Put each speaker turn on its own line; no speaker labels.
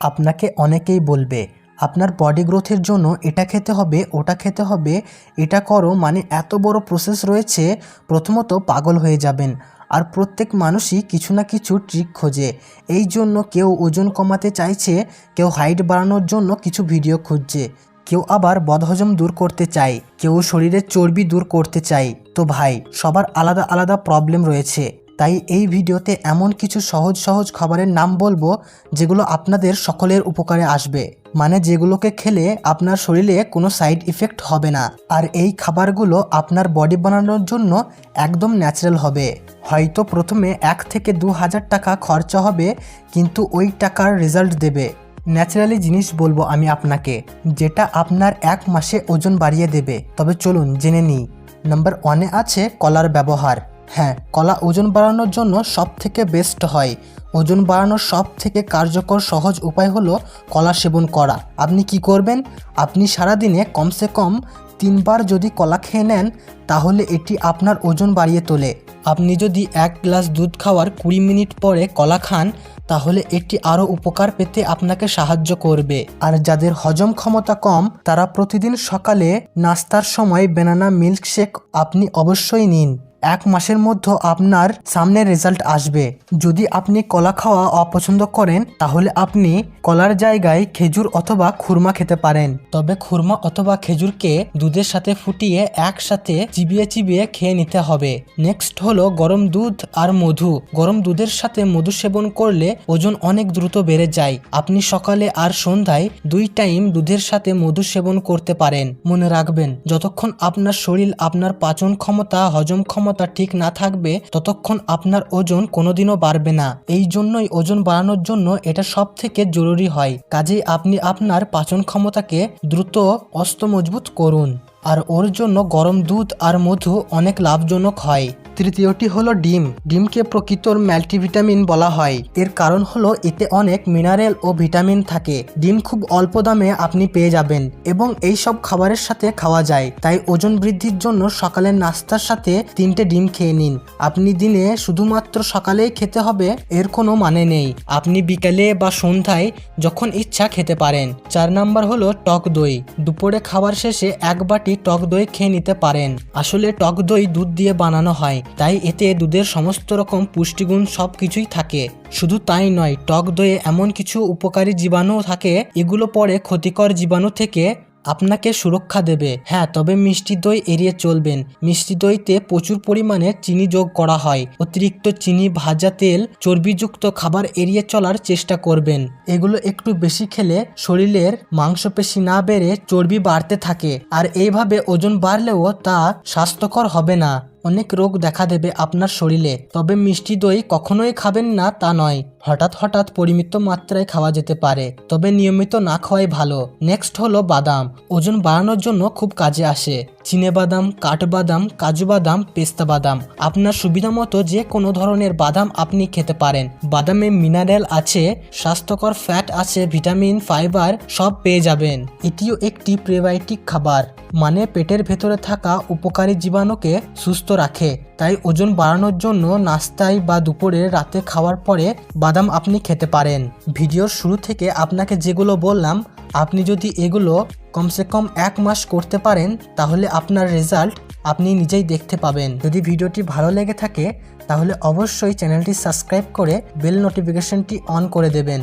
আপনাকে অনেকেই বলবে আপনার বডি গ্রোথের জন্য এটা খেতে হবে, ওটা খেতে হবে, এটা করো, মানে এত বড় প্রসেস রয়েছে। প্রথমত পাগল হয়ে যাবেন। আর প্রত্যেক মানুষই কিছু না কিছু ট্রিক খোঁজে। এই জন্য কেউ ওজন কমাতে চাইছে, কেউ হাইট বাড়ানোর জন্য কিছু ভিডিও খুঁজছে, কেউ আবার বদহজম দূর করতে চায়, কেউ শরীরের চর্বি দূর করতে চায়। তো ভাই, সবার আলাদা আলাদা প্রবলেম রয়েছে। তাই এই ভিডিওতে এমন কিছু সহজ সহজ খাবারের নাম বলবো যেগুলো আপনাদের সকলের উপকারে আসবে, মানে যেগুলোকে খেলে আপনার শরীরে কোনো সাইড ইফেক্ট হবে না। আর এই খাবারগুলো আপনার বডি বানানোর জন্য একদম ন্যাচারাল হবে। হয়তো প্রথমে 1 থেকে 2,000 টাকা খরচা হবে, কিন্তু ওই টাকার রেজাল্ট দেবে। ন্যাচারালি জিনিস বলবো আমি আপনাকে, যেটা আপনার 1 মাসে ওজন বাড়িয়ে দেবে। তবে চলুন জেনে নিই। নাম্বার 1-এ আছে কলার ব্যবহার। হ্যাঁ, কলা ওজন বাড়ানোর জন্য সব থেকে বেস্ট হয়। ওজন বাড়ানোর সব থেকে কার্যকর সহজ উপায় হলো কলা সেবন করা। আপনি কি করবেন? আপনি সারাদিনে কমসে কম 3 বার যদি কলা খেয়ে নেন, তাহলে এটি আপনার ওজন বাড়িয়ে তোলে। আপনি যদি 1 গ্লাস দুধ খাওয়ার 20 মিনিট পরে কলা খান, তাহলে এটি আরও উপকার পেতে আপনাকে সাহায্য করবে। আর যাদের হজম ক্ষমতা কম, তারা প্রতিদিন সকালে নাস্তার সময় ব্যানানা মিল্কশেক আপনি অবশ্যই নিন। 1 মাসের মধ্যে আপনার সামনে রেজাল্ট আসবে। যদি আপনি কলা খাওয়া অপছন্দ করেন, তাহলে আপনি কলার জায়গায় খেজুর অথবা খুরমা খেতে পারেন। তবে খুরমা অথবা খেজুরকে দুধের সাথে ফুটিয়ে একসাথে চিবিয়ে চিবিয়ে খেয়ে নিতে হবে। নেক্সট হলো গরম দুধ আর মধু। গরম দুধের সাথে মধু সেবন করলে ওজন অনেক দ্রুত বেড়ে যায়। আপনি সকালে আর সন্ধ্যায় 2 টাইম দুধের সাথে মধু সেবন করতে পারেন। মনে রাখবেন, যতক্ষণ আপনার শরীর, আপনার পাচন ক্ষমতা, হজম ক্ষমতা ঠিক না থাকবে, ততক্ষণ আপনার ওজন কোনোদিনও বাড়বে না। এই জন্যই ওজন বাড়ানোর জন্য এটা সব থেকে জরুরি হয়। কাজেই আপনি আপনার পাচন ক্ষমতাকে দ্রুত মজবুত করুন। আর ওর জন্য গরম দুধ আর মধু অনেক লাভজনক হয়। তৃতীয়টি হলো ডিম। ডিমকে প্রকৃতর মাল্টিভিটামিন বলা হয়। এর কারণ হলো এতে অনেক মিনারেল ও ভিটামিন থাকে। ডিম খুব অল্প দামে আপনি পেয়ে যাবেন এবং এই সব খাবারের সাথে খাওয়া যায়। তাই ওজন বৃদ্ধির জন্য সকালের নাস্তার সাথে 3টে ডিম খেয়ে নিন। আপনি দিনে শুধুমাত্র সকালেই খেতে হবে এর কোনো মানে নেই। আপনি বিকালে বা সন্ধ্যায় যখন ইচ্ছা খেতে পারেন। 4 নাম্বার হলো টক দই। দুপুরে খাবার শেষে 1 বাটি টক দই খেয়ে নিতে পারেন। আসলে টক দই দুধ দিয়ে বানানো হয়, তাই এতে দুধের সমস্ত রকম পুষ্টিগুণ সব কিছুই থাকে। শুধু তাই নয়, টক দইয়ে এমন কিছু উপকারী জীবাণু থাকে, এগুলো পরে ক্ষতিকর জীবাণু থেকে আপনাকে সুরক্ষা দেবে। হ্যাঁ, তবে মিষ্টি দই এড়িয়ে চলবেন। মিষ্টি দইতে প্রচুর পরিমাণে চিনি যোগ করা হয়। অতিরিক্ত চিনি, ভাজা তেল, চর্বিযুক্ত খাবার এড়িয়ে চলার চেষ্টা করবেন। এগুলো একটু বেশি খেলে শরীরের মাংসপেশি না বেড়ে চর্বি বাড়তে থাকে, আর এইভাবে ওজন বাড়লেও তা স্বাস্থ্যকর হবে না। অনেক রোগ দেখা দেবে আপনার শরীরে। তবে মিষ্টি দই কখনোই খাবেন না তা নয়। হঠাৎ হঠাৎ পরিমিত মাত্রায় খাওয়া যেতে পারে, তবে নিয়মিত না খাওয়াই ভালো। নেক্সট হলো বাদাম। ওজন বাড়ানোর জন্য খুব কাজে আসে। চিনেবাদাম, কাঠবাদাম, কাজু বাদাম, পেস্তা বাদাম, আপনার সুবিধা মতো যে কোনো ধরনের বাদাম আপনি খেতে পারেন। বাদামে মিনারেল আছে, স্বাস্থ্যকর ফ্যাট আছে, ভিটামিন, ফাইবার সব পেয়ে যাবেন। এটিও একটি প্রিবায়োটিক খাবার, মানে পেটের ভেতরে থাকা উপকারী জীবাণুকে সুস্থ রাখে। তাই ওজন বাড়ানোর জন্য নাস্তায় বা দুপুরে, রাতে খাওয়ার পরে বাদাম আপনি খেতে পারেন। ভিডিওর শুরু থেকে আপনাকে যেগুলো বললাম, আপনি যদি এগুলো কমসে কম 1 মাস করতে পারেন, তাহলে আপনার রেজাল্ট আপনি নিজেই দেখতে পাবেন। যদি ভিডিওটি ভালো লেগে থাকে, তাহলে অবশ্যই চ্যানেলটি সাবস্ক্রাইব করে বেল নোটিফিকেশনটি অন করে দেবেন।